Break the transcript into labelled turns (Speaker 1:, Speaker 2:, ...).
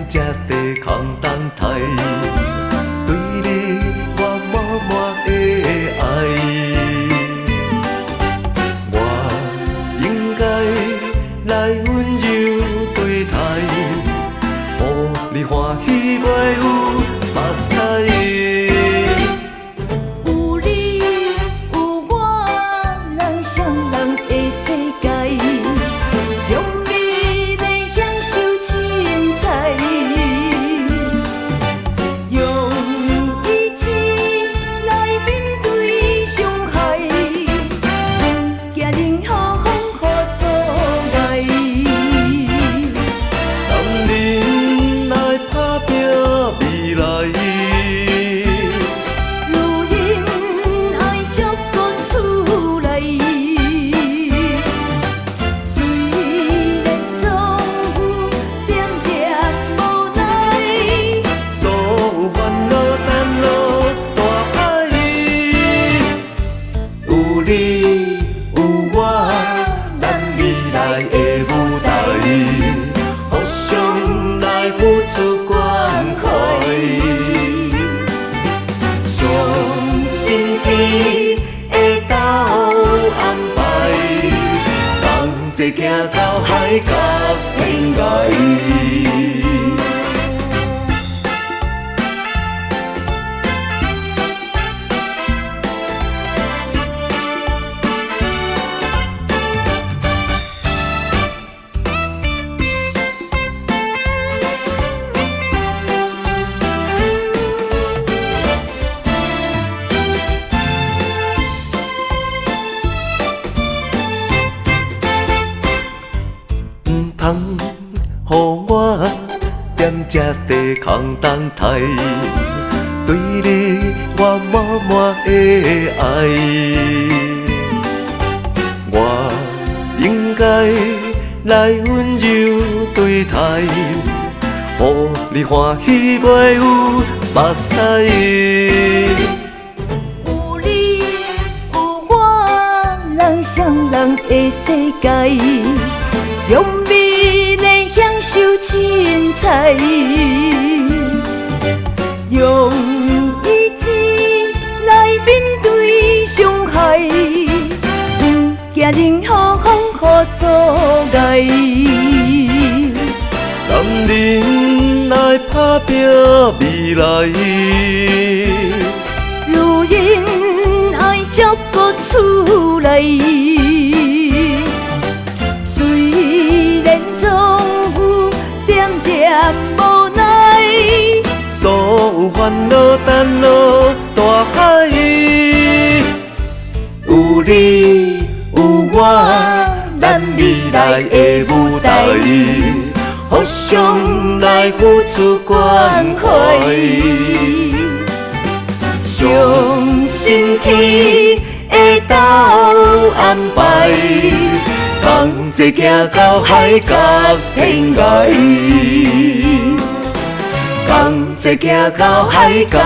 Speaker 1: 这地空等待，对你我满满的爱，我应该来温柔对待，予你欢喜袂有目屎。
Speaker 2: 有你有我，人上人的世界，用美丽享受精彩，用意志来面对伤害，不惊任何风雨阻碍。
Speaker 1: 当恁来打拼未来，
Speaker 2: 如因爱足够出来，虽然总有点点无奈，
Speaker 1: 所有烦恼担落大海，有你有我，咱未来的舞台，互相来付出关怀，相信天会斗安排，同齐行到海角天涯。唔通，予我踮这地空等待，对你我满满的爱，我应该来温柔对待，予你欢喜袂有目屎。
Speaker 2: 有你有我，人上人的世界，用美丽享受精彩，用意志来面对伤害，不惊任何风雨阻碍。
Speaker 1: 当恁来打拼未来，
Speaker 2: 如因爱足够出来，虽然总有点点无奈，
Speaker 1: 所有烦恼担落大海，有你有我，咱未来的舞台，互相来付出关怀，相信天会斗安排，同齐行到海角天涯，同齐行到海角